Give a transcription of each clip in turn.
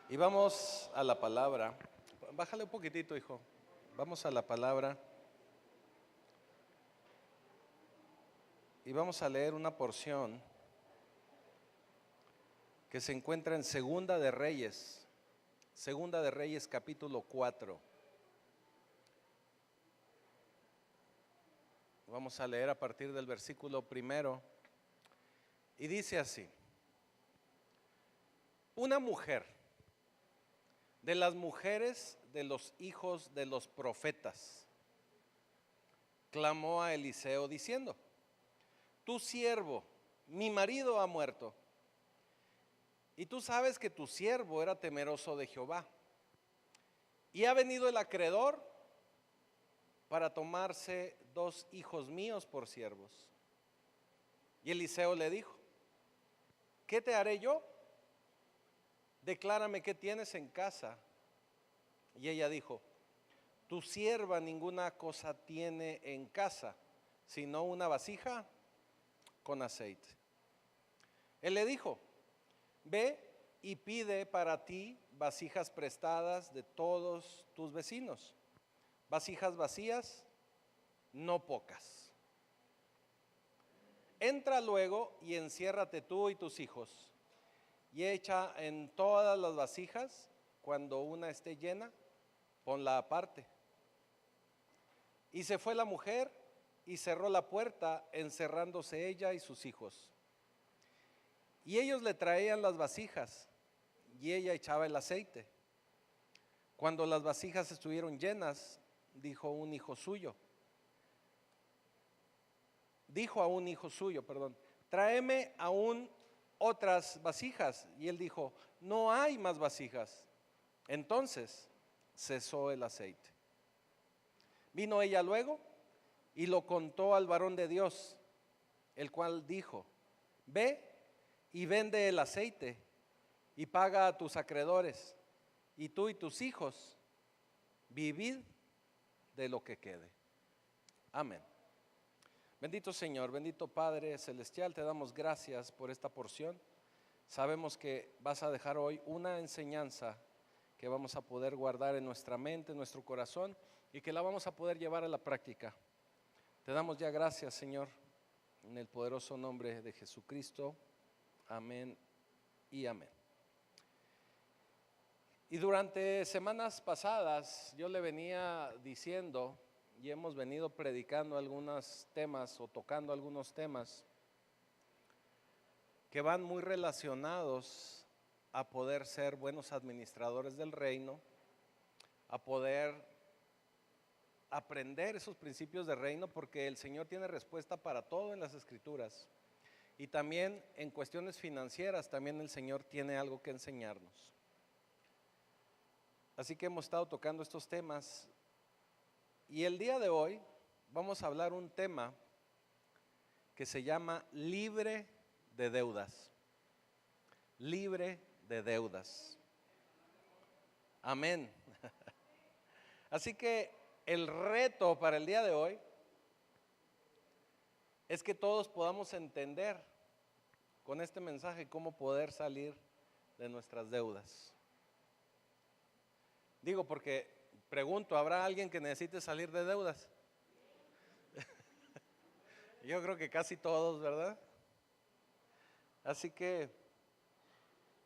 Y vamos a la palabra. Bájale un poquitito, hijo. Vamos a la palabra. Y vamos a leer una porción que se encuentra en Segunda de Reyes. Segunda de Reyes, capítulo 4. Vamos a leer a partir del versículo primero. Y dice así: una mujer de las mujeres de los hijos de los profetas clamó a Eliseo diciendo: tu siervo, mi marido, ha muerto, y tú sabes que tu siervo era temeroso de Jehová, y ha venido el acreedor para tomarse 2 hijos míos por siervos. Y Eliseo le dijo: ¿qué te haré yo? Declárame qué tienes en casa. Y ella dijo: tu sierva ninguna cosa tiene en casa, sino una vasija con aceite. Él le dijo: ve y pide para ti vasijas prestadas de todos tus vecinos, vasijas vacías, no pocas. Entra luego y enciérrate tú y tus hijos, y echa en todas las vasijas. Cuando una esté llena, ponla aparte. Y se fue la mujer y cerró la puerta, encerrándose ella y sus hijos. Y ellos le traían las vasijas, y ella echaba el aceite. Cuando las vasijas estuvieron llenas, dijo a un hijo suyo, tráeme aún otras vasijas. Y él dijo: no hay más vasijas. Entonces cesó el aceite. Vino ella luego y lo contó al varón de Dios, el cual dijo: ve y vende el aceite y paga a tus acreedores, y tú y tus hijos vivid de lo que quede. Amén. Bendito Señor, bendito Padre Celestial, te damos gracias por esta porción. Sabemos que vas a dejar hoy una enseñanza que vamos a poder guardar en nuestra mente, en nuestro corazón, y que la vamos a poder llevar a la práctica. Te damos ya gracias, Señor, en el poderoso nombre de Jesucristo. Amén y amén. Y durante semanas pasadas yo le venía diciendo, y hemos venido predicando algunos temas o tocando algunos temas que van muy relacionados a poder ser buenos administradores del reino, a poder aprender esos principios de reino, porque el Señor tiene respuesta para todo en las Escrituras. Y también en cuestiones financieras, también el Señor tiene algo que enseñarnos. Así que hemos estado tocando estos temas, y el día de hoy vamos a hablar un tema que se llama libre de deudas. Libre de deudas. Amén. Así que el reto para el día de hoy es que todos podamos entender con este mensaje cómo poder salir de nuestras deudas. Digo, porque pregunto, ¿habrá alguien que necesite salir de deudas? Yo creo que casi todos, ¿verdad? Así que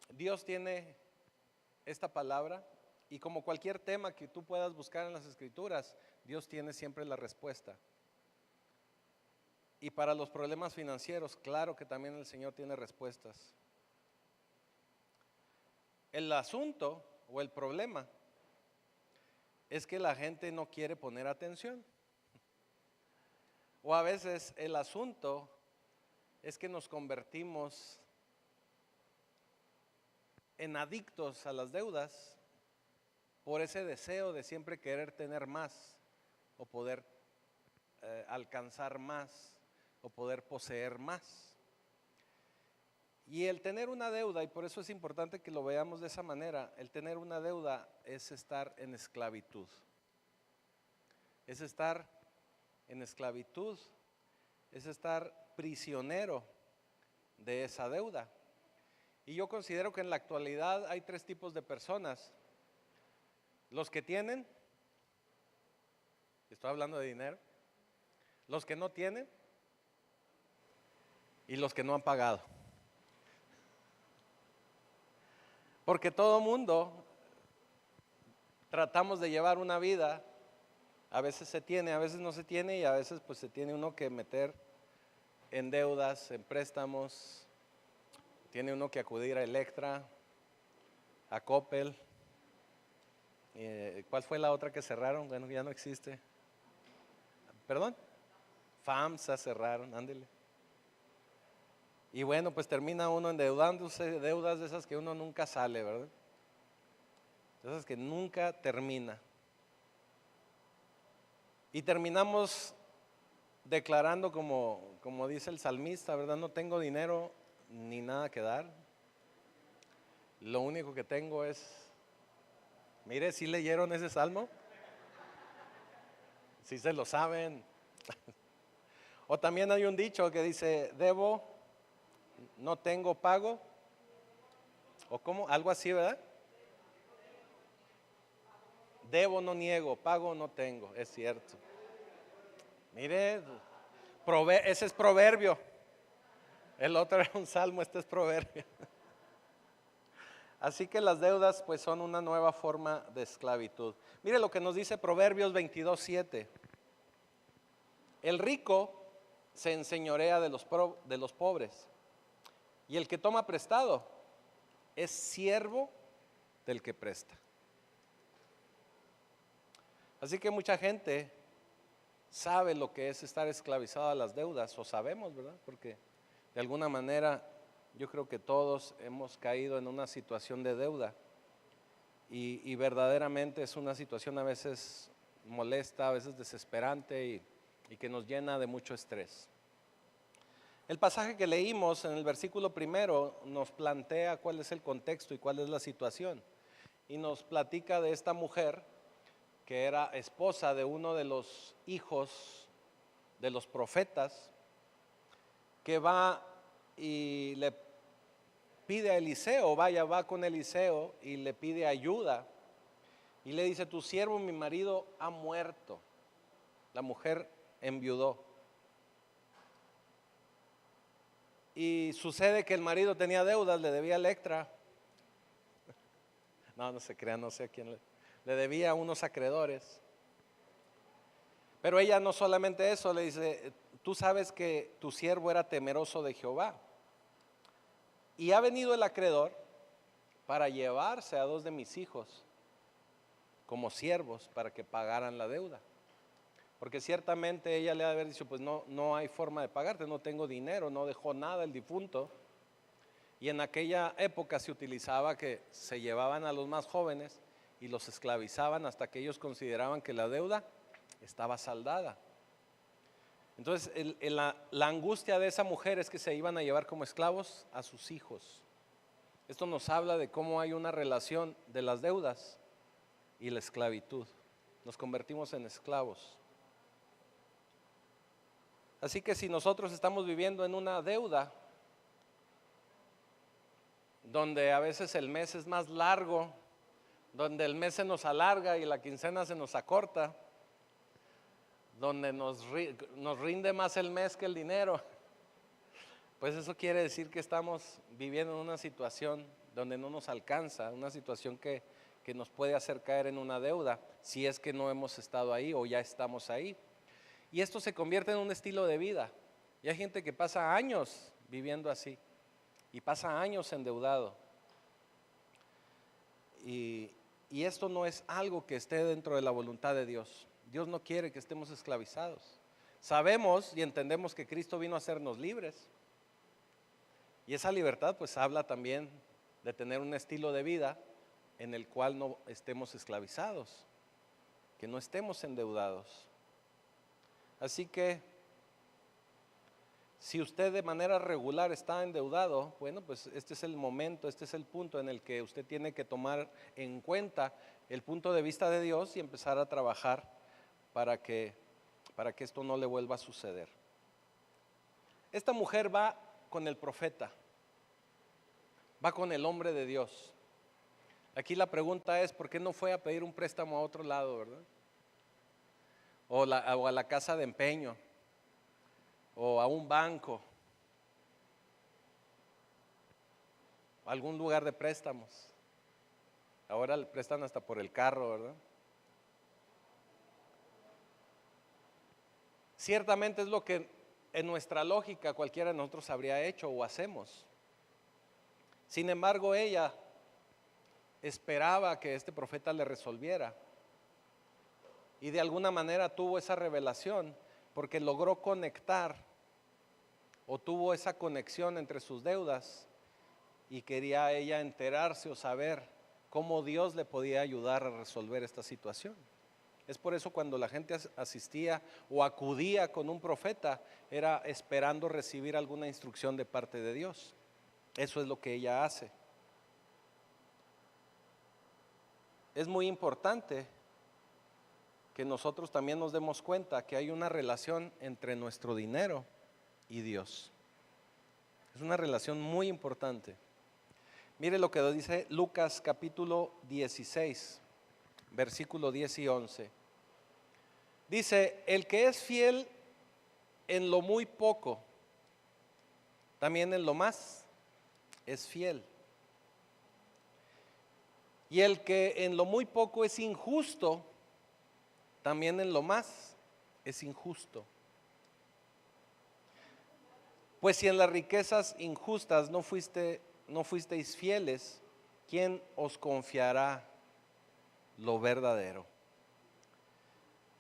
Dios tiene esta palabra, y como cualquier tema que tú puedas buscar en las Escrituras, Dios tiene siempre la respuesta. Y para los problemas financieros, claro que también el Señor tiene respuestas. El asunto o el problema es que la gente no quiere poner atención. O a veces el asunto es que nos convertimos en adictos a las deudas por ese deseo de siempre querer tener más, o poder alcanzar más, o poder poseer más. Y el tener una deuda, y por eso es importante que lo veamos de esa manera, el tener una deuda es estar en esclavitud. Es estar en esclavitud, es estar prisionero de esa deuda. Y yo considero que en la actualidad hay tres tipos de personas. Los que tienen, estoy hablando de dinero, los que no tienen y los que no han pagado. Porque todo mundo tratamos de llevar una vida, a veces se tiene, a veces no se tiene, y a veces pues se tiene uno que meter en deudas, en préstamos, tiene uno que acudir a Electra, a Coppel. ¿Cuál fue la otra que cerraron? Bueno, ya no existe. ¿Perdón? FAMSA cerraron, ándele. Y bueno, pues termina uno endeudándose, deudas de esas que uno nunca sale, ¿verdad? De esas que nunca termina. Y terminamos declarando como dice el salmista, ¿verdad? No tengo dinero ni nada que dar. Lo único que tengo es, mire, ¿sí leyeron ese salmo? ¿Sí se lo saben? O también hay un dicho que dice, debo, no tengo, pago. ¿O cómo? Algo así, ¿verdad? Debo, no niego, pago, no tengo, es cierto. Mire, ese es proverbio. El otro era un salmo, este es proverbio. Así que las deudas pues son una nueva forma de esclavitud. Mire lo que nos dice Proverbios 22:7. El rico se enseñorea de los pobres, y el que toma prestado es siervo del que presta. Así que mucha gente sabe lo que es estar esclavizado a las deudas, o sabemos, ¿verdad? Porque de alguna manera yo creo que todos hemos caído en una situación de deuda, y verdaderamente es una situación a veces molesta, a veces desesperante, y que nos llena de mucho estrés. El pasaje que leímos en el versículo primero nos plantea cuál es el contexto y cuál es la situación, y nos platica de esta mujer que era esposa de uno de los hijos de los profetas, que va y le pide a Eliseo, va con Eliseo y le pide ayuda, y le dice, tu siervo, mi marido, ha muerto. La mujer enviudó. Y sucede que el marido tenía deudas, le debía a Electra. No se crean, no sé a quién le debía a unos acreedores. Pero ella no solamente eso, le dice, tú sabes que tu siervo era temeroso de Jehová, y ha venido el acreedor para llevarse a 2 de mis hijos como siervos para que pagaran la deuda. Porque ciertamente ella le ha de haber dicho, pues no hay forma de pagarte, no tengo dinero, no dejó nada el difunto. Y en aquella época se utilizaba que se llevaban a los más jóvenes y los esclavizaban hasta que ellos consideraban que la deuda estaba saldada. Entonces la angustia de esa mujer es que se iban a llevar como esclavos a sus hijos. Esto nos habla de cómo hay una relación de las deudas y la esclavitud. Nos convertimos en esclavos. Así que si nosotros estamos viviendo en una deuda, donde a veces el mes es más largo, donde el mes se nos alarga y la quincena se nos acorta, donde nos rinde más el mes que el dinero, pues eso quiere decir que estamos viviendo en una situación donde no nos alcanza, una situación que nos puede hacer caer en una deuda, si es que no hemos estado ahí o ya estamos ahí. Y esto se convierte en un estilo de vida. Y hay gente que pasa años viviendo así, y pasa años endeudado. Y esto no es algo que esté dentro de la voluntad de Dios. Dios no quiere que estemos esclavizados. Sabemos y entendemos que Cristo vino a hacernos libres. Y esa libertad pues habla también de tener un estilo de vida en el cual no estemos esclavizados, que no estemos endeudados. Así que si usted de manera regular está endeudado, bueno, pues este es el momento, este es el punto en el que usted tiene que tomar en cuenta el punto de vista de Dios y empezar a trabajar para que esto no le vuelva a suceder. Esta mujer va con el profeta va con el hombre de Dios. Aquí la pregunta es, ¿por qué no fue a pedir un préstamo a otro lado, verdad? O a la casa de empeño, o a un banco, a algún lugar de préstamos. Ahora le prestan hasta por el carro, ¿verdad? Ciertamente es lo que en nuestra lógica cualquiera de nosotros habría hecho o hacemos. Sin embargo, ella esperaba que este profeta le resolviera. Y de alguna manera tuvo esa revelación porque logró conectar o tuvo esa conexión entre sus deudas y quería ella enterarse o saber cómo Dios le podía ayudar a resolver esta situación. Es por eso cuando la gente asistía o acudía con un profeta, era esperando recibir alguna instrucción de parte de Dios. Eso es lo que ella hace. Es muy importante que nosotros también nos demos cuenta que hay una relación entre nuestro dinero y Dios. Es una relación muy importante. Mire lo que dice Lucas capítulo 16, versículo 10 y 11. Dice, el que es fiel en lo muy poco, también en lo más es fiel. Y el que en lo muy poco es injusto, también en lo más es injusto. Pues si en las riquezas injustas no fuisteis fieles, ¿quién os confiará lo verdadero?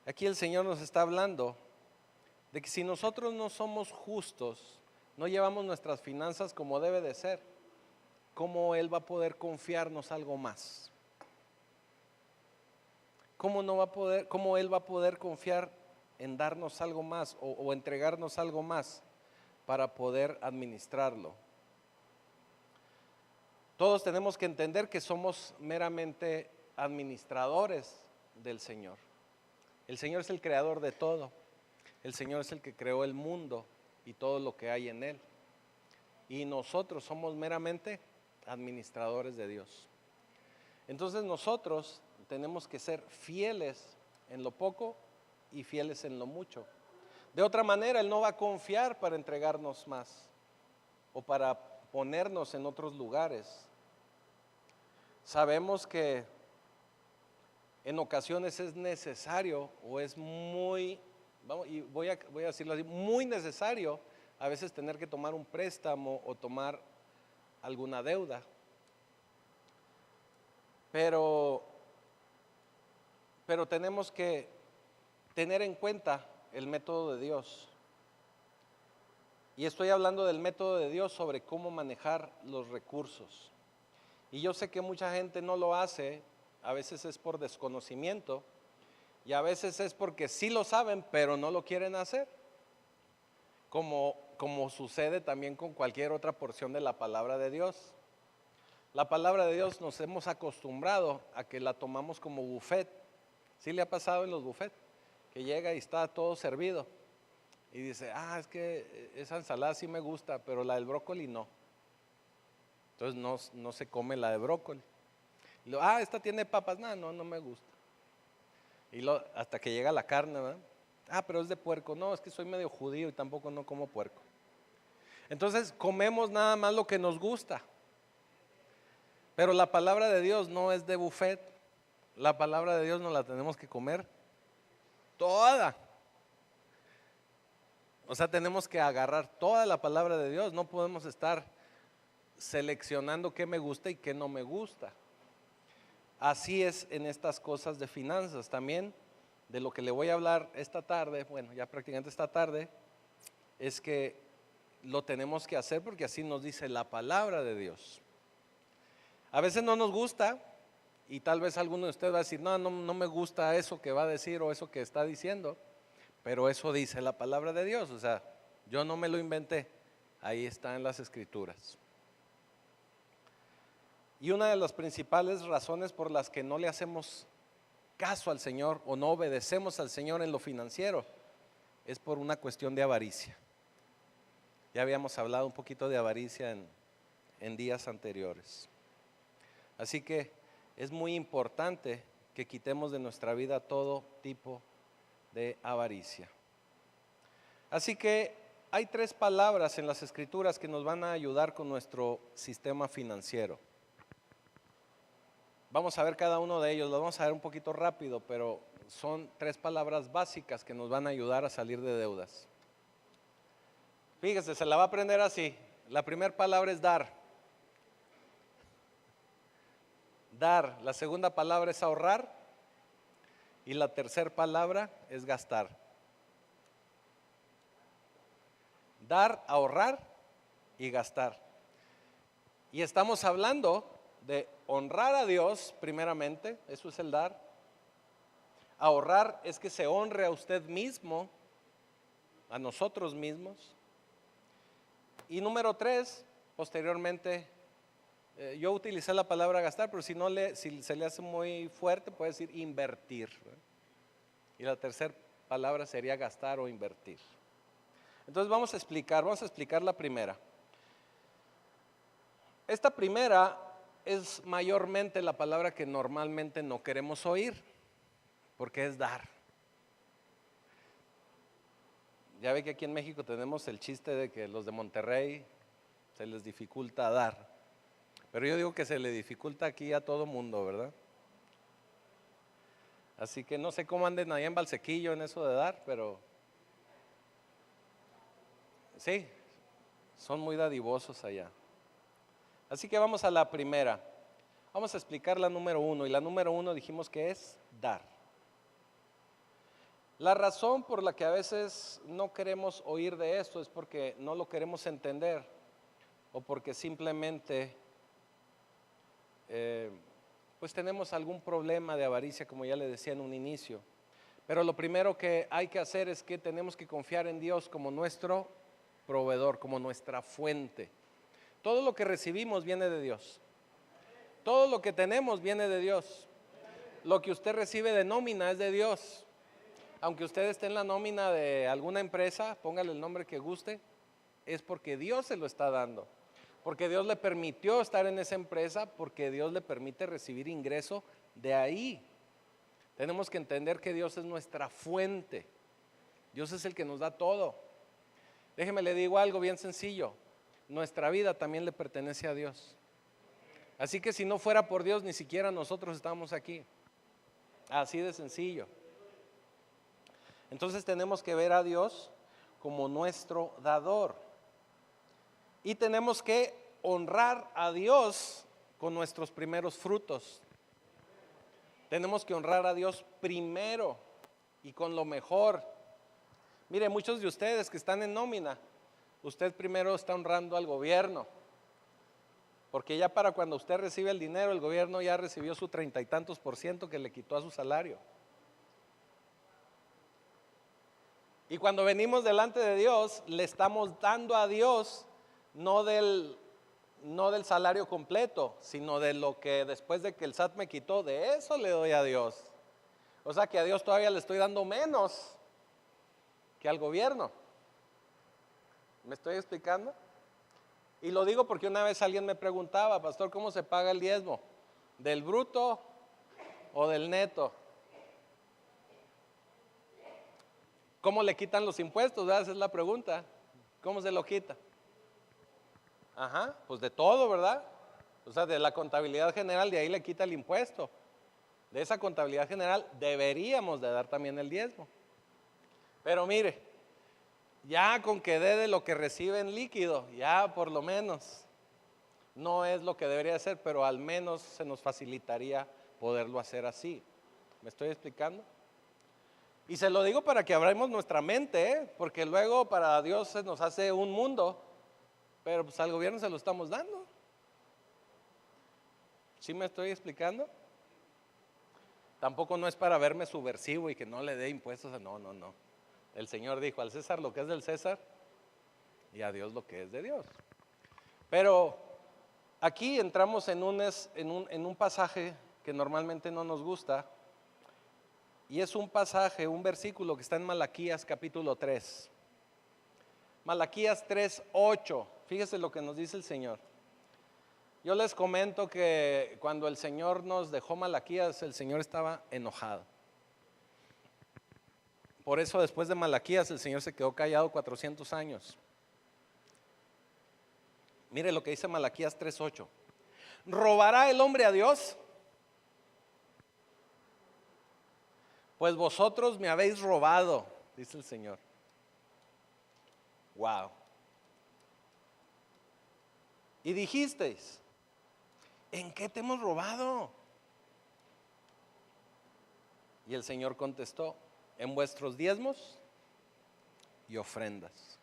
Aquí el Señor nos está hablando de que si nosotros no somos justos, no llevamos nuestras finanzas como debe de ser, ¿cómo Él va a poder confiarnos algo más? ¿Cómo Él va a poder confiar en darnos algo más o entregarnos algo más para poder administrarlo? Todos tenemos que entender que somos meramente administradores del Señor. El Señor es el creador de todo. El Señor es el que creó el mundo y todo lo que hay en él. Y nosotros somos meramente administradores de Dios. Entonces nosotros tenemos que ser fieles en lo poco y fieles en lo mucho. De otra manera, Él no va a confiar para entregarnos más o para ponernos en otros lugares. Sabemos que en ocasiones es necesario o es muy, voy a decirlo así, muy necesario a veces tener que tomar un préstamo o tomar alguna deuda. Pero tenemos que tener en cuenta el método de Dios. Y estoy hablando del método de Dios sobre cómo manejar los recursos. Y yo sé que mucha gente no lo hace, a veces es por desconocimiento y a veces es porque sí lo saben, pero no lo quieren hacer. Como sucede también con cualquier otra porción de la palabra de Dios. La palabra de Dios nos hemos acostumbrado a que la tomamos como buffet. ¿Sí le ha pasado en los buffets? Que llega y está todo servido y dice, es que esa ensalada sí me gusta, pero la del brócoli no. Entonces no se come la de brócoli. Y esta tiene papas, no me gusta. Y hasta que llega la carne, ¿verdad? Pero es de puerco. No, es que soy medio judío y tampoco no como puerco. Entonces comemos nada más lo que nos gusta. Pero la palabra de Dios no es de buffet. La palabra de Dios nos la tenemos que comer toda. O sea, tenemos que agarrar toda la palabra de Dios. No podemos estar seleccionando qué me gusta y qué no me gusta. Así es en estas cosas de finanzas. También de lo que le voy a hablar esta tarde, bueno, ya prácticamente esta tarde, es que lo tenemos que hacer porque así nos dice la palabra de Dios. A veces no nos gusta y tal vez alguno de ustedes va a decir, no me gusta eso que va a decir o eso que está diciendo, pero eso dice la palabra de Dios. O sea, yo no me lo inventé, ahí está en las escrituras. Y una de las principales razones por las que no le hacemos caso al Señor o no obedecemos al Señor en lo financiero es por una cuestión de avaricia. Ya habíamos hablado un poquito de avaricia en días anteriores. Así que es muy importante que quitemos de nuestra vida todo tipo de avaricia. Así que hay 3 palabras en las Escrituras que nos van a ayudar con nuestro sistema financiero. Vamos a ver cada uno de ellos, lo vamos a ver un poquito rápido, pero son 3 palabras básicas que nos van a ayudar a salir de deudas. Fíjese, se la va a aprender así. La primera palabra es dar. Dar. La segunda palabra es ahorrar. Y la tercera palabra es gastar. Dar, ahorrar y gastar. Y estamos hablando de honrar a Dios primeramente, eso es el dar. Ahorrar es que se honre a usted mismo, a nosotros mismos. Y número 3, posteriormente, yo utilicé la palabra gastar, pero si se le hace muy fuerte, puede decir invertir, ¿verdad? Y la tercera palabra sería gastar o invertir. Entonces vamos a explicar la primera. Esta primera es mayormente la palabra que normalmente no queremos oír, porque es dar. Ya ve que aquí en México tenemos el chiste de que los de Monterrey se les dificulta dar, pero yo digo que se le dificulta aquí a todo mundo, ¿verdad? Así que no sé cómo anden allá en Valsequillo en eso de dar, pero sí, son muy dadivosos allá. Así que vamos a la primera. Vamos a explicar la número 1, y la número 1 dijimos que es dar. La razón por la que a veces no queremos oír de esto es porque no lo queremos entender, o porque simplemente pues tenemos algún problema de avaricia, como ya le decía en un inicio. Pero lo primero que hay que hacer es que tenemos que confiar en Dios como nuestro proveedor, como nuestra fuente. Todo lo que recibimos viene de Dios. Todo lo que tenemos viene de Dios. Lo que usted recibe de nómina es de Dios. Aunque usted esté en la nómina de alguna empresa, póngale el nombre que guste, es porque Dios se lo está dando. Porque Dios le permitió estar en esa empresa, porque Dios le permite recibir ingreso de ahí. Tenemos que entender que Dios es nuestra fuente. Dios es el que nos da todo. Déjeme le digo algo bien sencillo. Nuestra vida también le pertenece a Dios. Así que si no fuera por Dios, ni siquiera nosotros estamos aquí. Así de sencillo. Entonces tenemos que ver a Dios como nuestro dador. Y tenemos que honrar a Dios con nuestros primeros frutos. Tenemos que honrar a Dios primero y con lo mejor. Mire, muchos de ustedes que están en nómina, usted primero está honrando al gobierno. Porque ya para cuando usted recibe el dinero, el gobierno ya recibió su 30 y tantos % que le quitó a su salario. Y cuando venimos delante de Dios, le estamos dando a Dios no del salario completo, sino de lo que después de que el SAT me quitó, de eso le doy a Dios. O sea que a Dios todavía le estoy dando menos que al gobierno. ¿Me estoy explicando? Y lo digo porque una vez alguien me preguntaba, pastor, ¿cómo se paga el diezmo? ¿Del bruto o del neto? ¿Cómo le quitan los impuestos? ¿Verdad? Esa es la pregunta. ¿Cómo se lo quita? Ajá, pues de todo, ¿verdad? O sea, de la contabilidad general, de ahí le quita el impuesto. De esa contabilidad general deberíamos de dar también el diezmo. Pero mire, ya con que dé de lo que recibe en líquido, ya por lo menos, no es lo que debería ser, pero al menos se nos facilitaría poderlo hacer así. ¿Me estoy explicando? Y se lo digo para que abramos nuestra mente, porque luego para Dios se nos hace un mundo, pero pues al gobierno se lo estamos dando. ¿Sí me estoy explicando? Tampoco no es para verme subversivo y que no le dé impuestos, no. El Señor dijo, al César lo que es del César y a Dios lo que es de Dios. Pero aquí entramos en un pasaje que normalmente no nos gusta, y es un pasaje, un versículo que está en Malaquías capítulo 3. Malaquías 3:8, fíjese lo que nos dice el Señor. Yo les comento que cuando el Señor nos dejó Malaquías, el Señor estaba enojado. Por eso después de Malaquías el Señor se quedó callado 400 años. Mire lo que dice Malaquías 3:8. ¿Robará el hombre a Dios? Pues vosotros me habéis robado, dice el Señor. Wow. Y dijisteis, ¿en qué te hemos robado? Y el Señor contestó, en vuestros diezmos y ofrendas.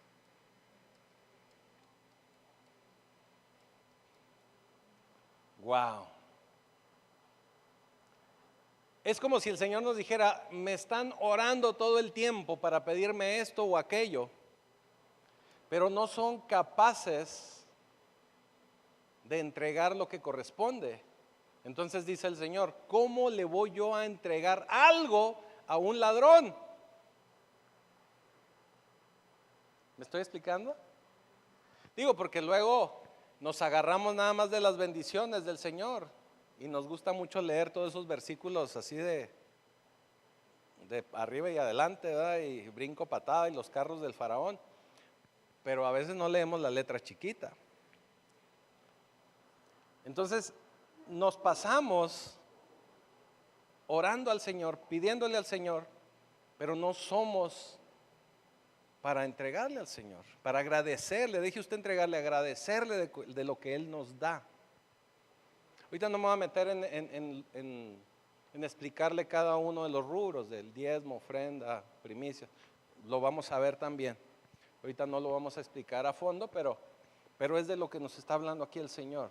Wow. Es como si el Señor nos dijera, me están orando todo el tiempo para pedirme esto o aquello, pero no son capaces de entregar lo que corresponde. Entonces dice el Señor, ¿cómo le voy yo a entregar algo a un ladrón? ¿Me estoy explicando? Digo, porque luego nos agarramos nada más de las bendiciones del Señor y nos gusta mucho leer todos esos versículos así de arriba y adelante, ¿verdad? Y brinco patada y los carros del faraón, pero a veces no leemos la letra chiquita. Entonces nos pasamos orando al Señor, pidiéndole al Señor, pero no somos para entregarle al Señor, para agradecerle. Deje usted entregarle, agradecerle de lo que Él nos da. Ahorita no me voy a meter en explicarle cada uno de los rubros del diezmo, ofrenda, primicia. Lo vamos a ver también. Ahorita no lo vamos a explicar a fondo, pero es de lo que nos está hablando aquí el Señor.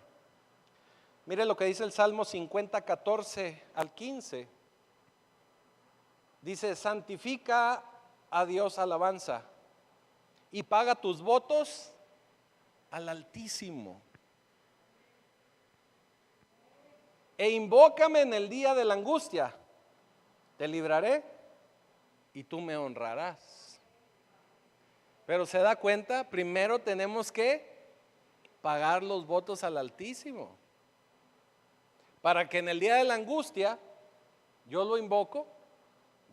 Mire lo que dice el Salmo 50, 14 al 15. Dice, santifica a Dios alabanza y paga tus votos al Altísimo. E invócame en el día de la angustia, te libraré y tú me honrarás. Pero se da cuenta, primero tenemos que pagar los votos al Altísimo, para que en el día de la angustia yo lo invoco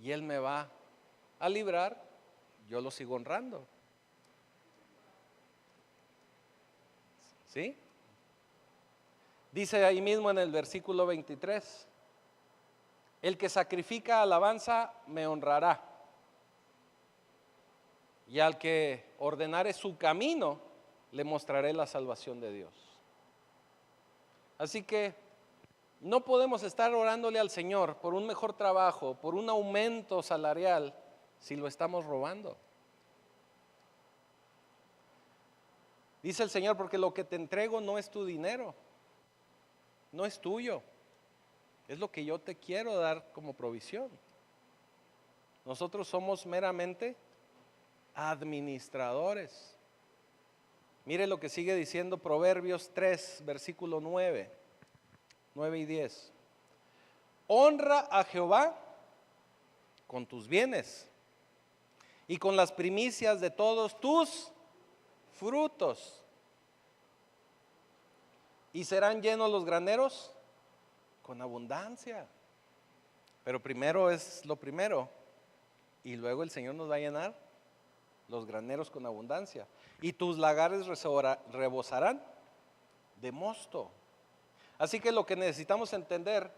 y Él me va a librar, yo lo sigo honrando. ¿Sí? Dice ahí mismo en el versículo 23, el que sacrifica alabanza me honrará, y al que ordenare su camino le mostraré la salvación de Dios. Así que no podemos estar orándole al Señor por un mejor trabajo, por un aumento salarial, si lo estamos robando. Dice el Señor, porque lo que te entrego no es tu dinero, no es tuyo, es lo que yo te quiero dar como provisión. Nosotros somos meramente administradores. Mire lo que sigue diciendo Proverbios 3, versículo 9 y 10. Honra a Jehová con tus bienes y con las primicias de todos tus frutos, y serán llenos los graneros con abundancia. Pero primero es lo primero, y luego el Señor nos va a llenar los graneros con abundancia, y tus lagares rebosarán de mosto. Así que lo que necesitamos entender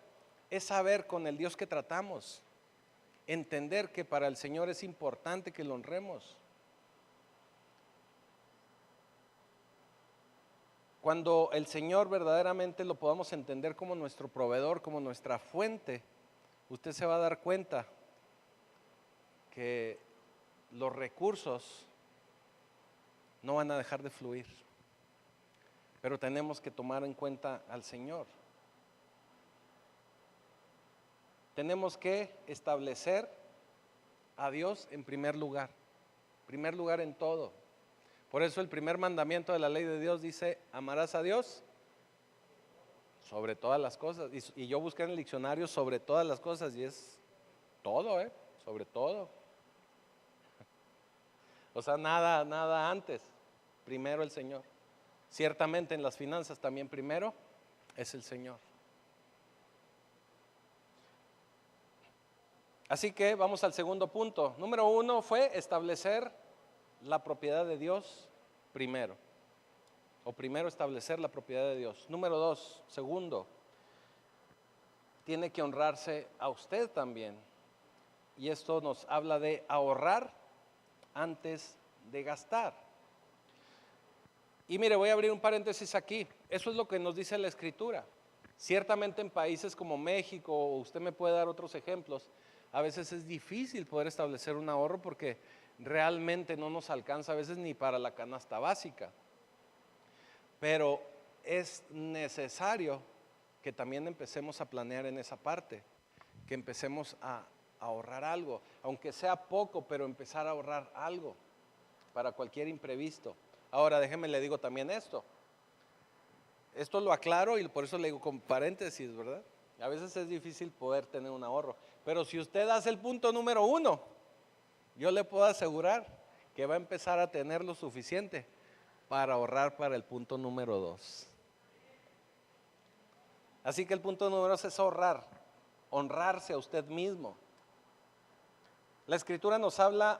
es saber con el Dios que tratamos, entender que para el Señor es importante que lo honremos. Cuando el Señor verdaderamente lo podamos entender como nuestro proveedor, como nuestra fuente, usted se va a dar cuenta que los recursos no van a dejar de fluir. Pero tenemos que tomar en cuenta al Señor. Tenemos que establecer a Dios en primer lugar en todo. Por eso el primer mandamiento de la ley de Dios dice, amarás a Dios sobre todas las cosas. Y yo busqué en el diccionario sobre todas las cosas y es todo, sobre todo. O sea, nada antes, primero el Señor. Ciertamente en las finanzas también primero es el Señor. Así que vamos al segundo punto. Número 1 fue establecer la propiedad de Dios primero. O primero establecer la propiedad de Dios. Número 2, segundo, tiene que honrarse a usted también. Y esto nos habla de ahorrar antes de gastar. Y mire, voy a abrir un paréntesis aquí. Eso es lo que nos dice la Escritura. Ciertamente en países como México, o usted me puede dar otros ejemplos, a veces es difícil poder establecer un ahorro porque realmente no nos alcanza a veces ni para la canasta básica. Pero es necesario que también empecemos a planear en esa parte, que empecemos a ahorrar algo, aunque sea poco, pero empezar a ahorrar algo para cualquier imprevisto. Ahora déjeme le digo también esto lo aclaro y por eso le digo con paréntesis, ¿verdad? A veces es difícil poder tener un ahorro, pero si usted hace el punto número 1, yo le puedo asegurar que va a empezar a tener lo suficiente para ahorrar para el punto número 2. Así que el punto número 2 es ahorrar, honrarse a usted mismo. La Escritura nos habla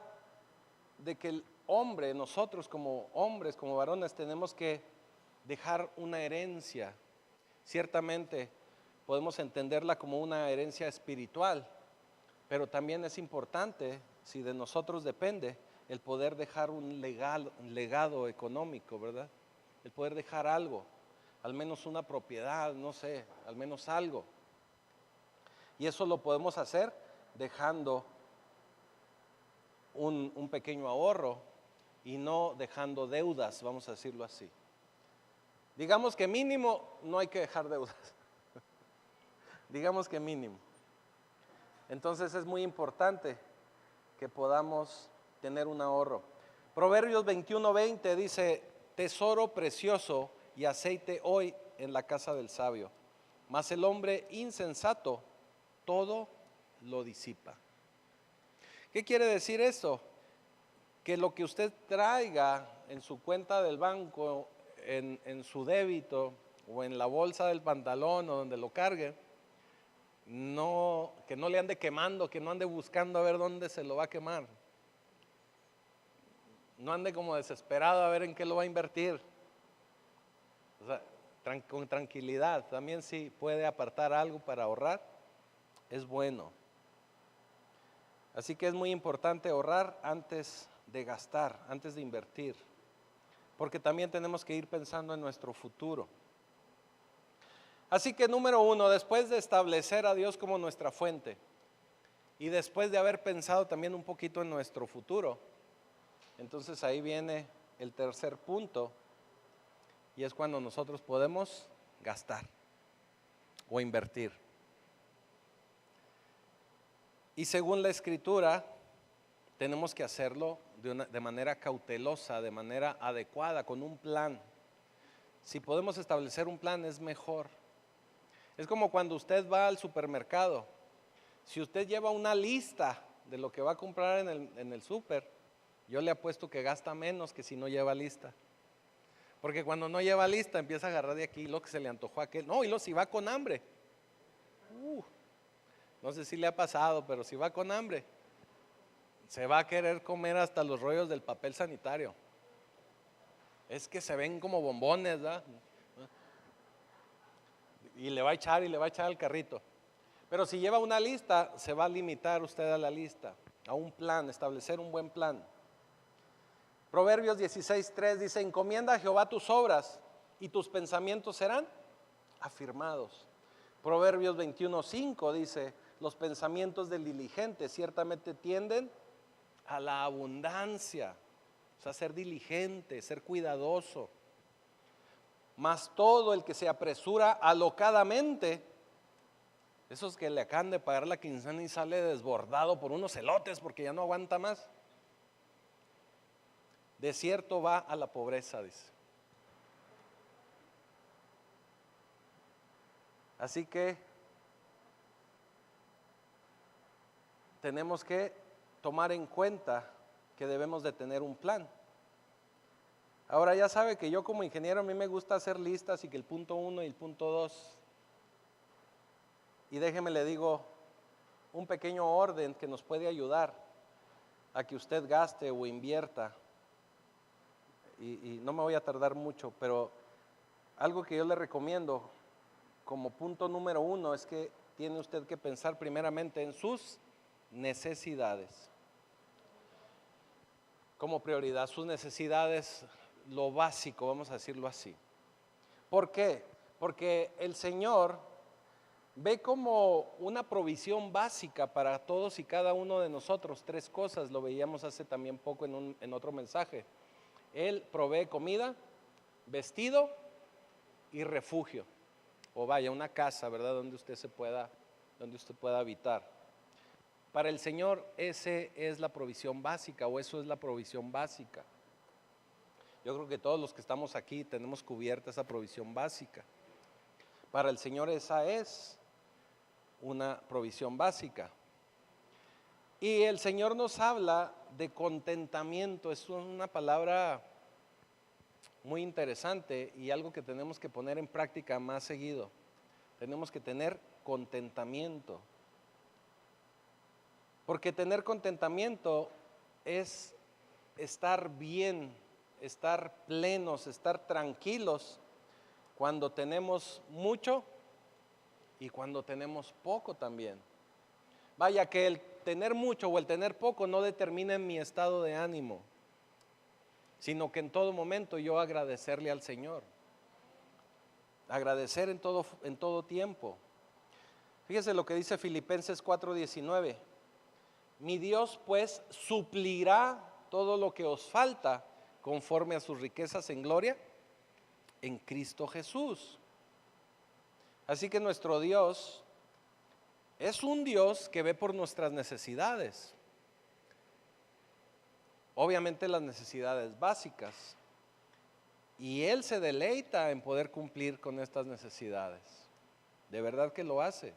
de que el hombre, nosotros como hombres, como varones, tenemos que dejar una herencia. Ciertamente podemos entenderla como una herencia espiritual, pero también es importante, si de nosotros depende, el poder dejar un legado económico, ¿verdad? El poder dejar algo, al menos una propiedad, no sé, al menos algo. Y eso lo podemos hacer dejando un pequeño ahorro y no dejando deudas, vamos a decirlo así. Digamos que mínimo no hay que dejar deudas. Digamos que mínimo. Entonces es muy importante que podamos tener un ahorro. Proverbios 21:20 dice: tesoro precioso y aceite hoy en la casa del sabio, mas el hombre insensato todo lo disipa. ¿Qué quiere decir esto? Que lo que usted traiga en su cuenta del banco, en su débito o en la bolsa del pantalón o donde lo cargue, que no le ande quemando, que no ande buscando a ver dónde se lo va a quemar. No ande como desesperado a ver en qué lo va a invertir. O sea, con tranquilidad. También si puede apartar algo para ahorrar, es bueno. Así que es muy importante ahorrar antes de gastar, antes de invertir, porque también tenemos que ir pensando en nuestro futuro. Así que número 1, después de establecer a Dios como nuestra fuente y después de haber pensado también un poquito en nuestro futuro, entonces ahí viene el tercer punto, y es cuando nosotros podemos gastar o invertir. Y según la Escritura, tenemos que hacerlo de manera cautelosa, de manera adecuada, con un plan. Si podemos establecer un plan es mejor. Es como cuando usted va al supermercado. Si usted lleva una lista de lo que va a comprar en el súper, yo le apuesto que gasta menos que si no lleva lista. Porque cuando no lleva lista empieza a agarrar de aquí lo que se le antojó a aquel. No, y si va con hambre. No sé si le ha pasado, pero si va con hambre, se va a querer comer hasta los rollos del papel sanitario. Es que se ven como bombones, ¿verdad? Y le va a echar al carrito. Pero si lleva una lista, se va a limitar usted a la lista, a un plan, establecer un buen plan. Proverbios 16:3 dice: encomienda a Jehová tus obras y tus pensamientos serán afirmados. Proverbios 21:5 dice: los pensamientos del diligente ciertamente tienden a la abundancia. O sea, ser diligente, ser cuidadoso. Mas todo el que se apresura alocadamente, esos que le acaban de pagar la quincena y sale desbordado por unos elotes porque ya no aguanta más, de cierto va a la pobreza, dice. Así que tenemos que tomar en cuenta que debemos de tener un plan. Ahora ya sabe que yo como ingeniero a mí me gusta hacer listas y que el punto 1 y el punto 2. Y déjeme le digo un pequeño orden que nos puede ayudar a que usted gaste o invierta. Y no me voy a tardar mucho, pero algo que yo le recomiendo como punto número 1 es que tiene usted que pensar primeramente en sus necesidades. Como prioridad, sus necesidades, lo básico, vamos a decirlo así. ¿Por qué? Porque el Señor ve como una provisión básica para todos y cada uno de nosotros. 3 cosas, lo veíamos hace también poco en otro mensaje. Él provee comida, vestido y refugio. O vaya, una casa, ¿verdad? Donde usted pueda habitar. Para el Señor ese es la provisión básica, o eso es la provisión básica. Yo creo que todos los que estamos aquí tenemos cubierta esa provisión básica. Para el Señor esa es una provisión básica. Y el Señor nos habla de contentamiento. Es una palabra muy interesante y algo que tenemos que poner en práctica más seguido. Tenemos que tener contentamiento. Porque tener contentamiento es estar bien, estar plenos, estar tranquilos cuando tenemos mucho y cuando tenemos poco también. Vaya, que el tener mucho o el tener poco no determina mi estado de ánimo, sino que en todo momento yo agradecerle al Señor. Agradecer en todo tiempo. Fíjese lo que dice Filipenses 4:19. Mi Dios pues suplirá todo lo que os falta conforme a sus riquezas en gloria en Cristo Jesús. Así que nuestro Dios es un Dios que ve por nuestras necesidades. Obviamente las necesidades básicas. Y Él se deleita en poder cumplir con estas necesidades. De verdad que lo hace.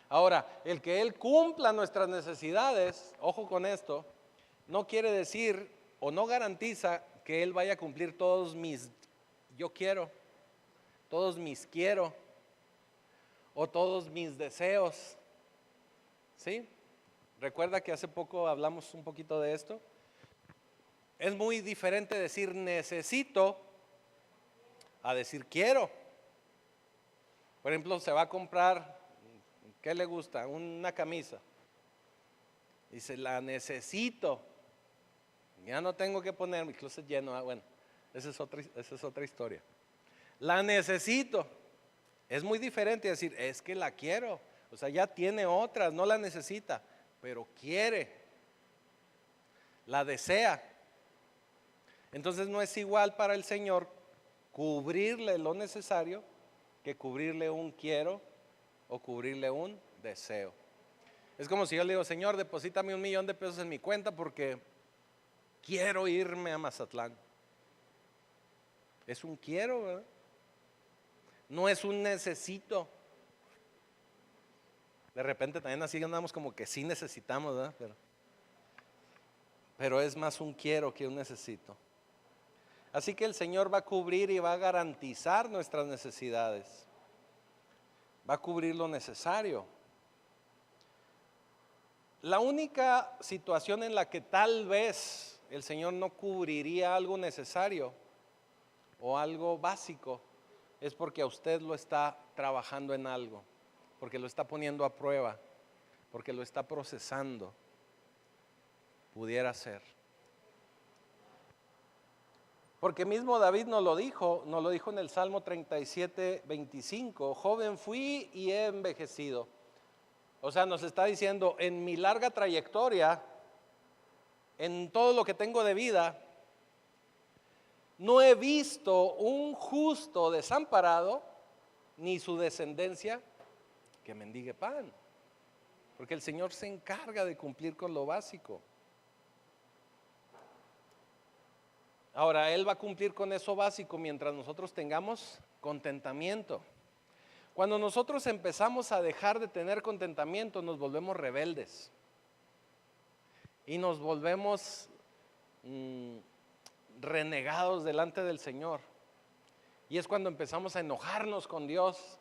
Ahora, el que Él cumpla nuestras necesidades, ojo con esto, no quiere decir o no garantiza que Él vaya a cumplir todos mis yo quiero, todos mis quiero o todos mis deseos. ¿Sí? Recuerda que hace poco hablamos un poquito de esto. Es muy diferente decir necesito a decir quiero. Por ejemplo, se va a comprar, ¿qué le gusta? Una camisa. Dice, la necesito. Ya no tengo que poner mi closet lleno. Bueno, esa es otra historia. La necesito. Es muy diferente decir, es que la quiero. O sea, ya tiene otras, no la necesita, pero quiere. La desea. Entonces no es igual para el Señor cubrirle lo necesario que cubrirle un quiero o cubrirle un deseo. Es como si yo le digo, Señor, deposítame $1,000,000 en mi cuenta porque quiero irme a Mazatlán. Es un quiero, ¿verdad? No es un necesito. De repente también así andamos como que sí necesitamos, ¿verdad? Pero es más un quiero que un necesito. Así que el Señor va a cubrir y va a garantizar nuestras necesidades. Va a cubrir lo necesario. La única situación en la que tal vez el Señor no cubriría algo necesario o algo básico es porque a usted lo está trabajando en algo, porque lo está poniendo a prueba, porque lo está procesando. Pudiera ser. Porque mismo David nos lo dijo en el Salmo 37:25, joven fui y he envejecido. O sea, nos está diciendo, en mi larga trayectoria, en todo lo que tengo de vida, no he visto un justo desamparado, ni su descendencia que mendigue pan. Porque el Señor se encarga de cumplir con lo básico. Ahora, Él va a cumplir con eso básico mientras nosotros tengamos contentamiento. Cuando nosotros empezamos a dejar de tener contentamiento, nos volvemos rebeldes. Y nos volvemos renegados delante del Señor. Y es cuando empezamos a enojarnos con Dios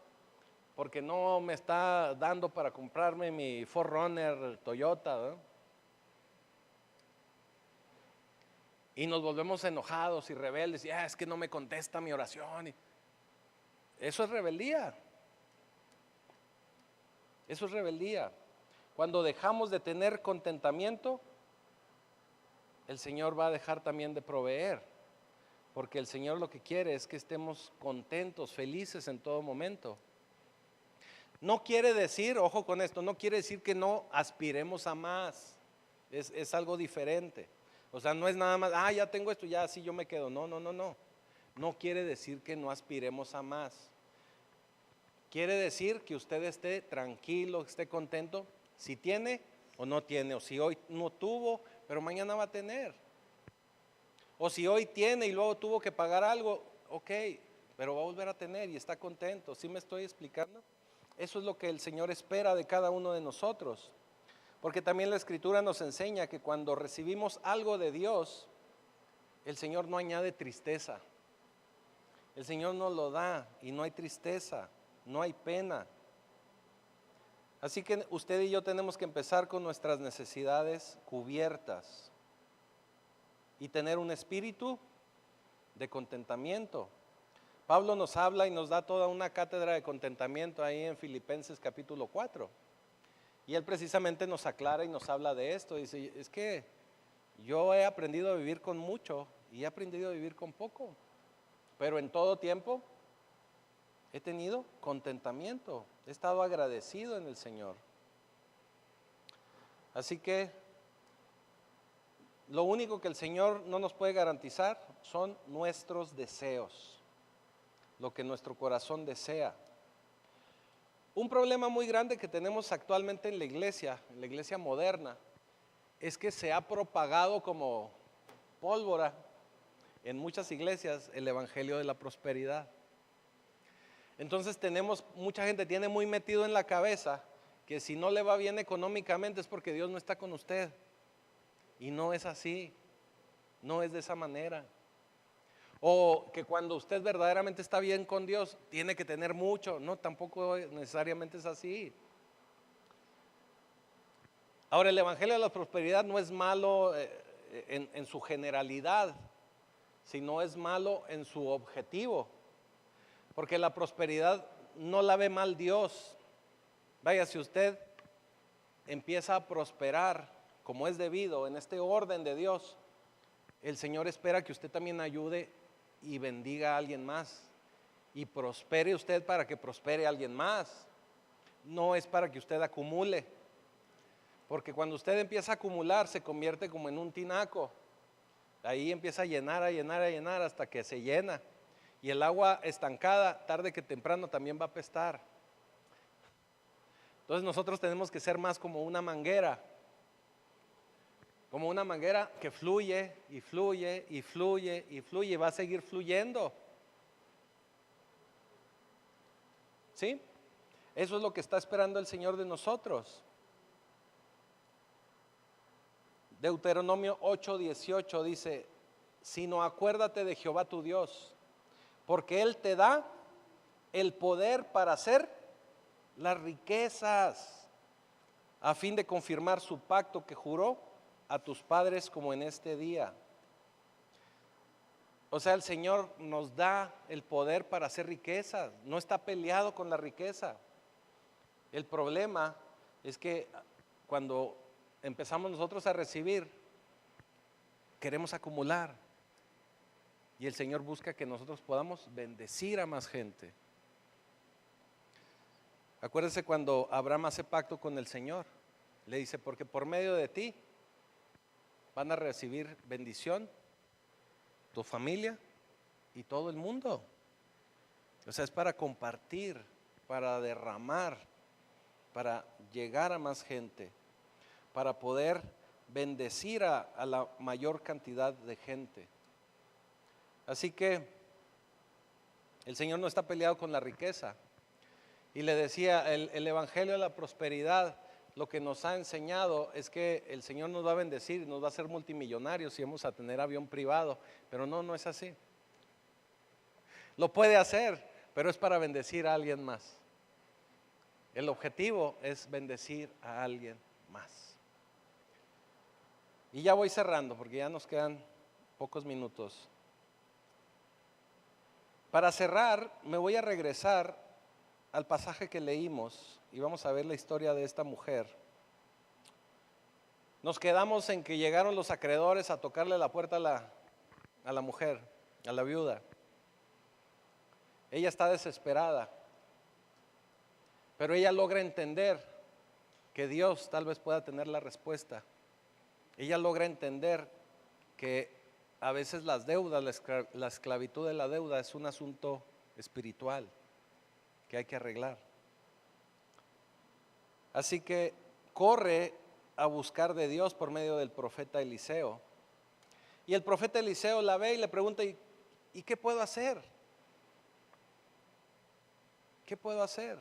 porque no me está dando para comprarme mi 4Runner Toyota, ¿verdad? Y nos volvemos enojados y rebeldes. Y es que no me contesta mi oración. Eso es rebeldía. Eso es rebeldía. Cuando dejamos de tener contentamiento, el Señor va a dejar también de proveer. Porque el Señor lo que quiere es que estemos contentos, felices en todo momento. No quiere decir, ojo con esto, no quiere decir que no aspiremos a más. Es algo diferente. O sea, no es nada más, ya tengo esto, ya así yo me quedo. No. No quiere decir que no aspiremos a más. Quiere decir que usted esté tranquilo, esté contento, si tiene o no tiene, o si hoy no tuvo, pero mañana va a tener. O si hoy tiene y luego tuvo que pagar algo, ok, pero va a volver a tener y está contento. ¿Sí me estoy explicando? Eso es lo que el Señor espera de cada uno de nosotros. Porque también la Escritura nos enseña que cuando recibimos algo de Dios, el Señor no añade tristeza. El Señor nos lo da y no hay tristeza, no hay pena. Así que usted y yo tenemos que empezar con nuestras necesidades cubiertas y tener un espíritu de contentamiento. Pablo nos habla y nos da toda una cátedra de contentamiento ahí en Filipenses capítulo 4. Y él precisamente nos aclara y nos habla de esto. Dice, es que yo he aprendido a vivir con mucho y he aprendido a vivir con poco. Pero en todo tiempo he tenido contentamiento. He estado agradecido en el Señor. Así que lo único que el Señor no nos puede garantizar son nuestros deseos. Lo que nuestro corazón desea. Un problema muy grande que tenemos actualmente en la iglesia moderna, es que se ha propagado como pólvora en muchas iglesias el evangelio de la prosperidad. Entonces mucha gente tiene muy metido en la cabeza que si no le va bien económicamente es porque Dios no está con usted. Y no es así, no es de esa manera. O que cuando usted verdaderamente está bien con Dios, tiene que tener mucho. No, tampoco necesariamente es así. Ahora, el evangelio de la prosperidad no es malo en su generalidad, sino es malo en su objetivo. Porque la prosperidad no la ve mal Dios. Vaya, si usted empieza a prosperar como es debido en este orden de Dios, el Señor espera que usted también ayude y bendiga a alguien más y prospere usted para que prospere a alguien más. No es para que usted acumule, porque cuando usted empieza a acumular se convierte como en un tinaco. Ahí empieza a llenar hasta que se llena, y el agua estancada tarde que temprano también va a apestar. Entonces nosotros tenemos que ser más como una manguera que fluye y fluye y fluye y fluye y va a seguir fluyendo. ¿Sí? Eso es lo que está esperando el Señor de nosotros. Deuteronomio 8:18 dice, sino acuérdate de Jehová tu Dios, porque Él te da el poder para hacer las riquezas, a fin de confirmar su pacto que juró a tus padres como en este día. O sea, el Señor nos da el poder para hacer riquezas, no está peleado con la riqueza. El problema es que cuando empezamos nosotros a recibir, queremos acumular, y el Señor busca que nosotros podamos bendecir a más gente. Acuérdense cuando Abraham hace pacto con el Señor, le dice, porque por medio de ti van a recibir bendición tu familia y todo el mundo. O sea, es para compartir, para derramar, para llegar a más gente, para poder bendecir a la mayor cantidad de gente. Así que el Señor no está peleado con la riqueza. Y le decía, el evangelio de la prosperidad lo que nos ha enseñado es que el Señor nos va a bendecir, nos va a hacer multimillonarios y vamos a tener avión privado, pero no, no es así. Lo puede hacer, pero es para bendecir a alguien más. El objetivo es bendecir a alguien más. Y ya voy cerrando porque ya nos quedan pocos minutos. Para cerrar, me voy a regresar al pasaje que leímos y vamos a ver la historia de esta mujer. Nos quedamos en que llegaron los acreedores a tocarle la puerta a la mujer, a la viuda. Ella está desesperada, pero ella logra entender que Dios tal vez pueda tener la respuesta. Ella logra entender que a veces las deudas, la esclavitud de la deuda es un asunto espiritual que hay que arreglar. Así que corre a buscar de Dios por medio del profeta Eliseo. Y el profeta Eliseo la ve y le pregunta, ¿y qué puedo hacer? ¿Qué puedo hacer?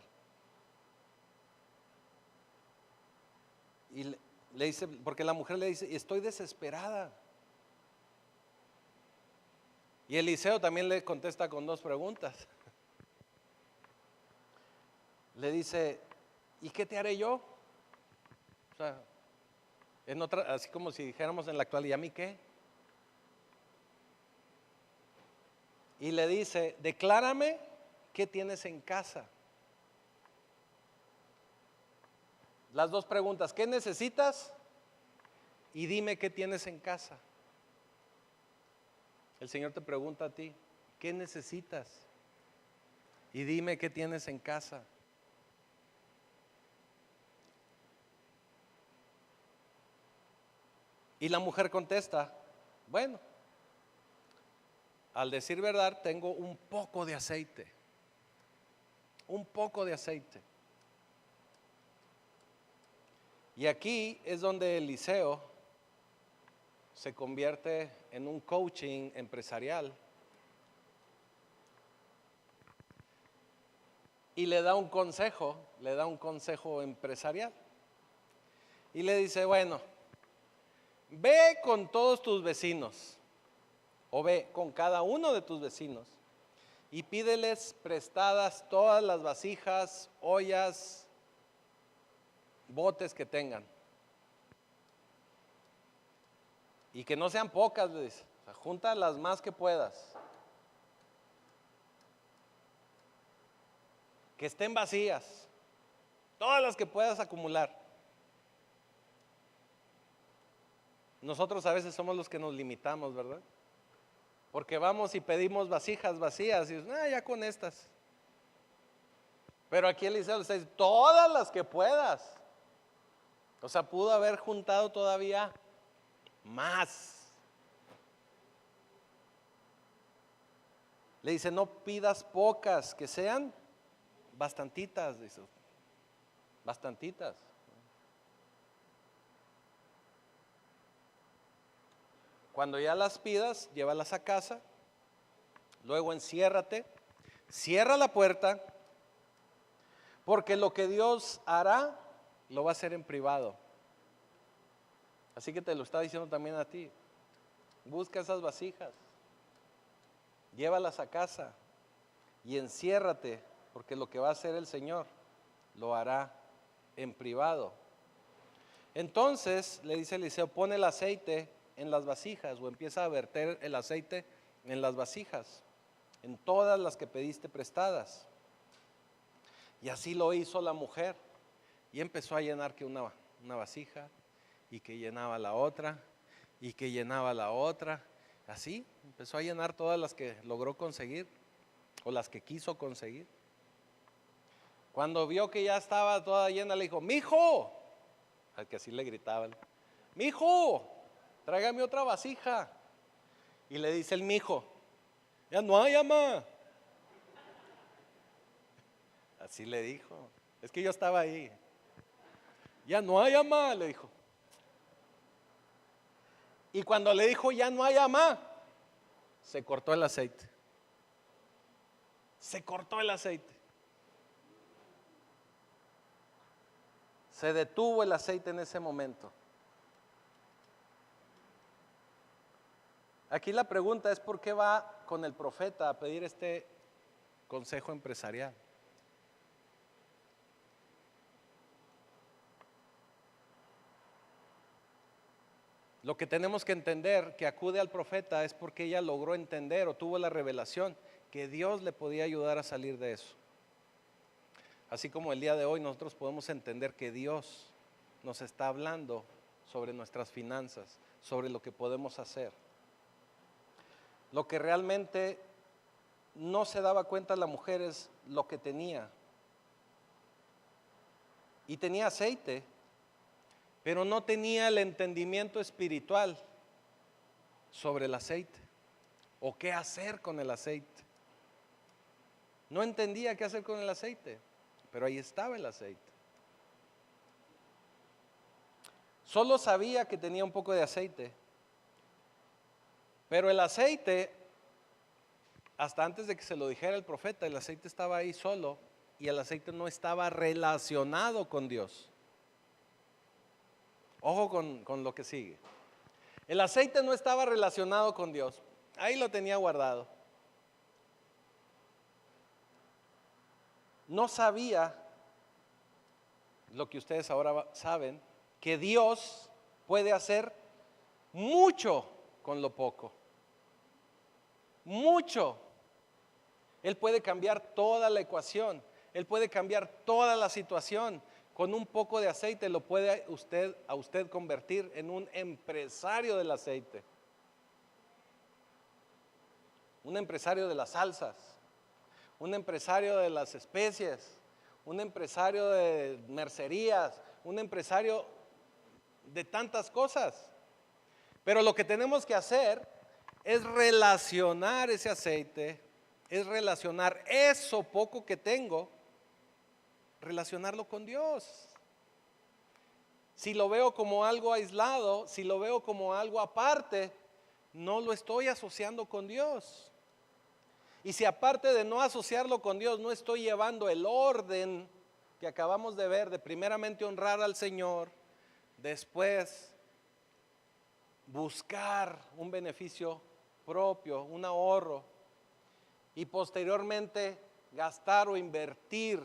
Y le dice, porque la mujer le dice, estoy desesperada. Y Eliseo también le contesta con dos preguntas. Le dice, ¿y qué te haré yo? O sea, en otra, así como si dijéramos en la actualidad, ¿y a mí qué? Y le dice, declárame qué tienes en casa. Las dos preguntas, ¿qué necesitas? Y dime qué tienes en casa. El Señor te pregunta a ti, ¿qué necesitas? Y dime qué tienes en casa. Y la mujer contesta, bueno, al decir verdad, tengo un poco de aceite. Un poco de aceite. Y aquí es donde Eliseo se convierte en un coaching empresarial y le da un consejo empresarial. Y le dice, bueno, ve con todos tus vecinos o ve con cada uno de tus vecinos y pídeles prestadas todas las vasijas, ollas, botes que tengan. Y que no sean pocas, le dice. O sea, junta las más que puedas. Que estén vacías. Todas las que puedas acumular. Nosotros a veces somos los que nos limitamos, ¿verdad? Porque vamos y pedimos vasijas vacías y ya con estas. Pero aquí Eliseo le dice, todas las que puedas. O sea, pudo haber juntado todavía más. Le dice, no pidas pocas, que sean bastantitas, dice. Bastantitas. Cuando ya las pidas, llévalas a casa, luego enciérrate, cierra la puerta, porque lo que Dios hará, lo va a hacer en privado. Así que te lo está diciendo también a ti. Busca esas vasijas, llévalas a casa y enciérrate, porque lo que va a hacer el Señor, lo hará en privado. Entonces, le dice Eliseo, pone el aceite en las vasijas o empieza a verter el aceite en las vasijas, en todas las que pediste prestadas. Y así lo hizo la mujer y empezó a llenar que una vasija y que llenaba la otra y que llenaba la otra. Así empezó a llenar todas las que logró conseguir o las que quiso conseguir. Cuando vio que ya estaba toda llena, le dijo, mijo, al que así le gritaban, mijo, tráigame otra vasija. Y le dice el mijo, ya no hay, ama. Así le dijo, es que yo estaba ahí. Ya no hay, ama, le dijo. Y cuando le dijo, ya no hay, ama, se cortó el aceite. Se cortó el aceite. Se detuvo el aceite en ese momento. Aquí la pregunta es: ¿por qué va con el profeta a pedir este consejo empresarial? Lo que tenemos que entender, que acude al profeta, es porque ella logró entender o tuvo la revelación que Dios le podía ayudar a salir de eso. Así como el día de hoy nosotros podemos entender que Dios nos está hablando sobre nuestras finanzas, sobre lo que podemos hacer. Lo que realmente no se daba cuenta la mujer es lo que tenía. Y tenía aceite, pero no tenía el entendimiento espiritual sobre el aceite o qué hacer con el aceite. No entendía qué hacer con el aceite, pero ahí estaba el aceite. Solo sabía que tenía un poco de aceite, pero el aceite, hasta antes de que se lo dijera el profeta, el aceite estaba ahí solo y el aceite no estaba relacionado con Dios. Ojo con lo que sigue. El aceite no estaba relacionado con Dios. Ahí lo tenía guardado. No sabía lo que ustedes ahora saben, que Dios puede hacer mucho con lo poco. Mucho. Él puede cambiar toda la ecuación. Él puede cambiar toda la situación. Con un poco de aceite lo puede a usted convertir en un empresario del aceite. Un empresario de las salsas. Un empresario de las especies. Un empresario de mercerías. Un empresario de tantas cosas. Pero lo que tenemos que hacer es relacionar ese aceite, es relacionar eso poco que tengo, relacionarlo con Dios. Si lo veo como algo aislado, si lo veo como algo aparte, no lo estoy asociando con Dios. Y si aparte de no asociarlo con Dios, no estoy llevando el orden que acabamos de ver, de primeramente honrar al Señor, después buscar un beneficio propio, un ahorro, y posteriormente gastar o invertir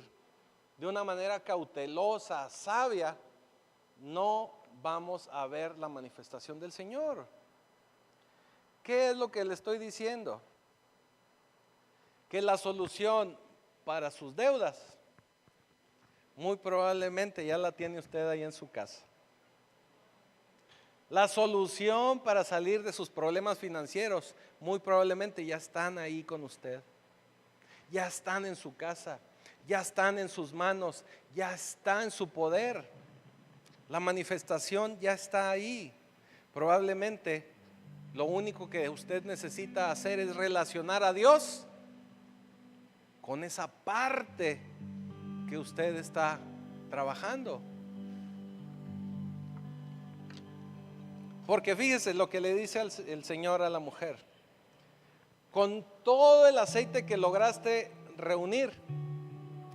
de una manera cautelosa, sabia, no vamos a ver la manifestación del Señor. ¿Qué es lo que le estoy diciendo? Que la solución para sus deudas muy probablemente ya la tiene usted ahí en su casa. La solución para salir de sus problemas financieros muy probablemente ya están ahí con usted. Ya están en su casa, ya están en sus manos, ya está en su poder. La manifestación ya está ahí. Probablemente lo único que usted necesita hacer es relacionar a Dios con esa parte que usted está trabajando. Porque fíjese lo que le dice el Señor a la mujer: con todo el aceite que lograste reunir,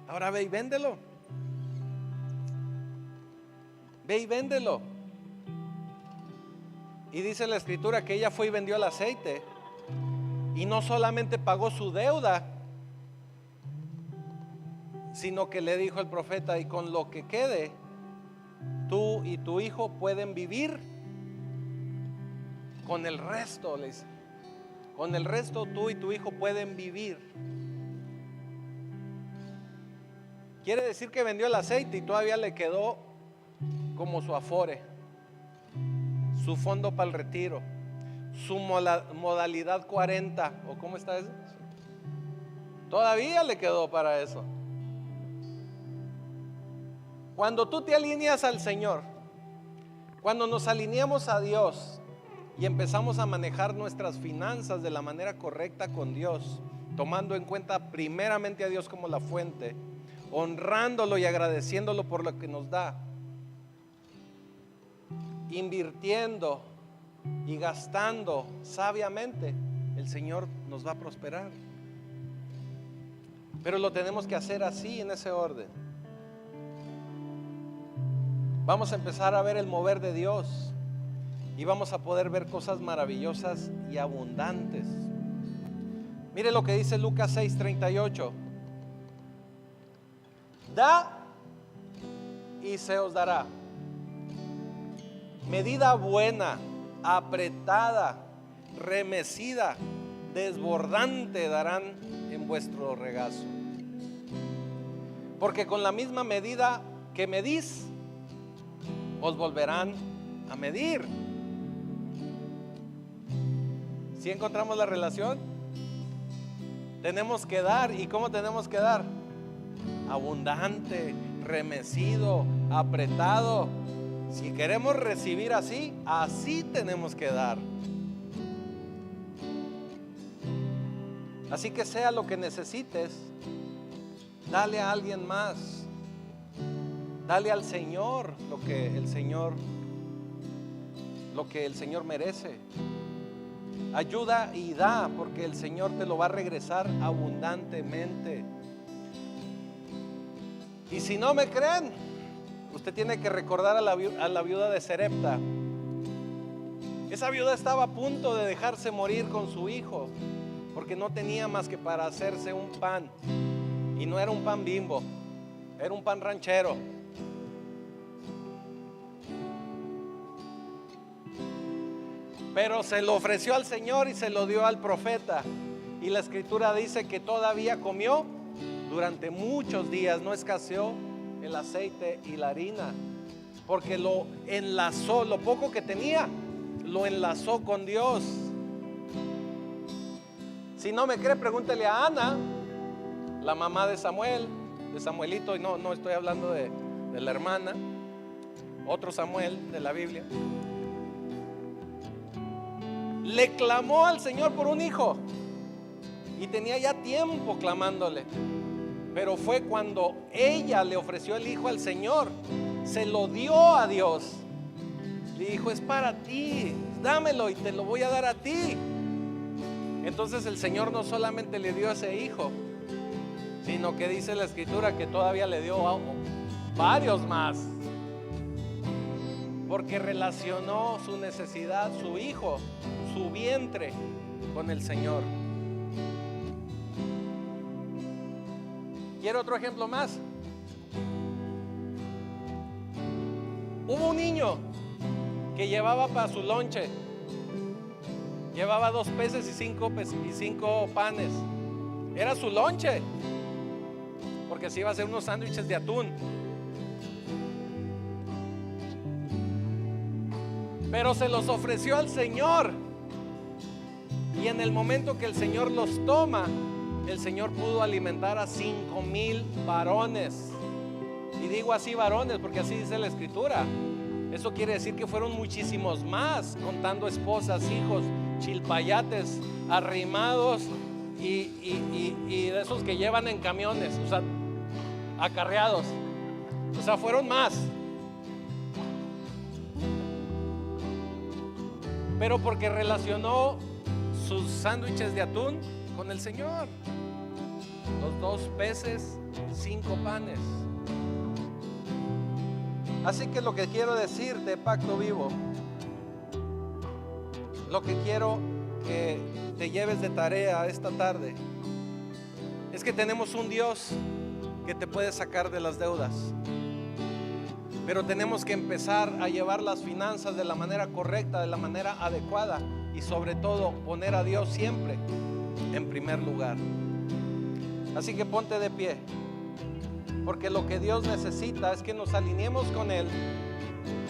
ahora ve y véndelo. Ve y véndelo. Y dice la escritura que ella fue y vendió el aceite, y no solamente pagó su deuda, sino que le dijo el profeta: y con lo que quede, tú y tu hijo pueden vivir. Con el resto, le dice, con el resto tú y tu hijo pueden vivir. Quiere decir que vendió el aceite y todavía le quedó como su afore, su fondo para el retiro, su modalidad 40, o cómo está eso. Todavía le quedó para eso. Cuando tú te alineas al Señor, cuando nos alineamos a Dios y empezamos a manejar nuestras finanzas de la manera correcta con Dios, tomando en cuenta primeramente a Dios como la fuente, honrándolo y agradeciéndolo por lo que nos da, invirtiendo y gastando sabiamente, el Señor nos va a prosperar. Pero lo tenemos que hacer así, en ese orden. vamos a empezar a ver el mover de Dios y vamos a poder ver cosas maravillosas y abundantes. Mire lo que dice Lucas 6:38. Da y se os dará. Medida buena, apretada, remecida, desbordante darán en vuestro regazo. Porque con la misma medida que medís, os volverán a medir. ¿Sí encontramos la relación? Tenemos que dar. ¿Y cómo tenemos que dar? Abundante, remecido, apretado. Si queremos recibir así, así tenemos que dar. Así que sea lo que necesites, dale a alguien más. Dale al Señor lo que el Señor merece. Ayuda y da, porque el Señor te lo va a regresar abundantemente. Y si no me creen, usted tiene que recordar a la viuda de Sarepta. Esa viuda estaba a punto de dejarse morir con su hijo, porque no tenía más que para hacerse un pan. Y no era un pan Bimbo, era un pan ranchero. Pero se lo ofreció al Señor y se lo dio al profeta. Y la escritura dice que todavía comió durante muchos días. No escaseó el aceite y la harina, porque lo enlazó, lo poco que tenía, lo enlazó con Dios. Si no me cree, pregúntele a Ana, la mamá de Samuel, de Samuelito. Y no estoy hablando de la hermana, otro Samuel de la Biblia. Le clamó al Señor por un hijo y tenía ya tiempo clamándole, pero fue cuando ella le ofreció el hijo al Señor, se lo dio a Dios. Le dijo: es para ti, dámelo y te lo voy a dar a ti. Entonces el Señor no solamente le dio ese hijo, sino que dice la escritura que todavía le dio varios más, porque relacionó su necesidad, su hijo, su vientre, con el Señor. ¿Quiere otro ejemplo más? Hubo un niño que llevaba para su lonche, llevaba 2 peces y 5 panes. Era su lonche, porque se iba a hacer unos sándwiches de atún. Pero se los ofreció al Señor, y en el momento que el Señor los toma, el Señor pudo alimentar a 5,000 varones. Y digo así varones porque así dice la escritura. Eso quiere decir que fueron muchísimos más, contando esposas, hijos, chilpayates, arrimados y de esos que llevan en camiones, o sea, acarreados. O sea, fueron más. Pero porque relacionó sus sándwiches de atún con el Señor. Los 2 peces, 5 panes. Así que lo que quiero decir de Pacto Vivo, lo que quiero que te lleves de tarea esta tarde, es que tenemos un Dios que te puede sacar de las deudas. Pero tenemos que empezar a llevar las finanzas de la manera correcta, de la manera adecuada, y sobre todo poner a Dios siempre en primer lugar. Así que ponte de pie, porque lo que Dios necesita es que nos alineemos con Él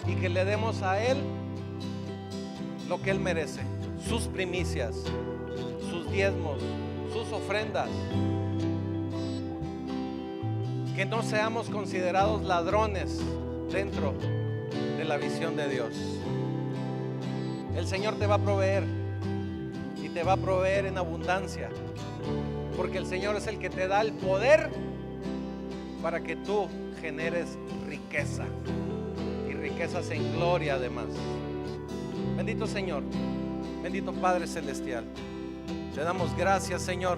y que le demos a Él lo que Él merece: sus primicias, sus diezmos, sus ofrendas. Que no seamos considerados ladrones dentro de la visión de Dios. El Señor te va a proveer, y te va a proveer en abundancia, porque el Señor es el que te da el poder para que tú generes riqueza, y riquezas en gloria además. Bendito Señor, bendito Padre Celestial, te damos gracias, Señor,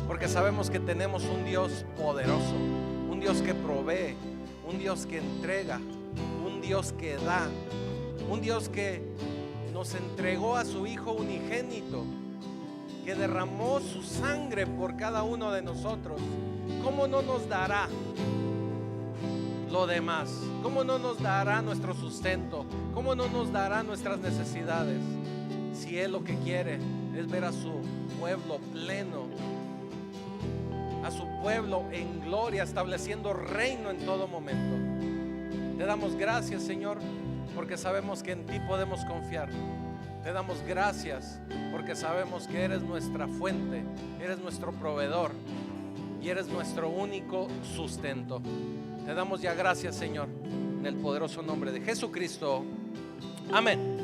porque sabemos que tenemos un Dios poderoso, un Dios que provee, un Dios que entrega, un Dios que da, un Dios que nos entregó a su Hijo unigénito, que derramó su sangre por cada uno de nosotros. ¿Cómo no nos dará lo demás? ¿Cómo no nos dará nuestro sustento? ¿Cómo no nos dará nuestras necesidades? Si Él lo que quiere es ver a su pueblo pleno, a su pueblo en gloria, estableciendo reino en todo momento. Te damos gracias, Señor, porque sabemos que en ti podemos confiar. Te damos gracias porque sabemos que eres nuestra fuente, eres nuestro proveedor y eres nuestro único sustento. Te damos ya gracias, Señor, en el poderoso nombre de Jesucristo. Amén.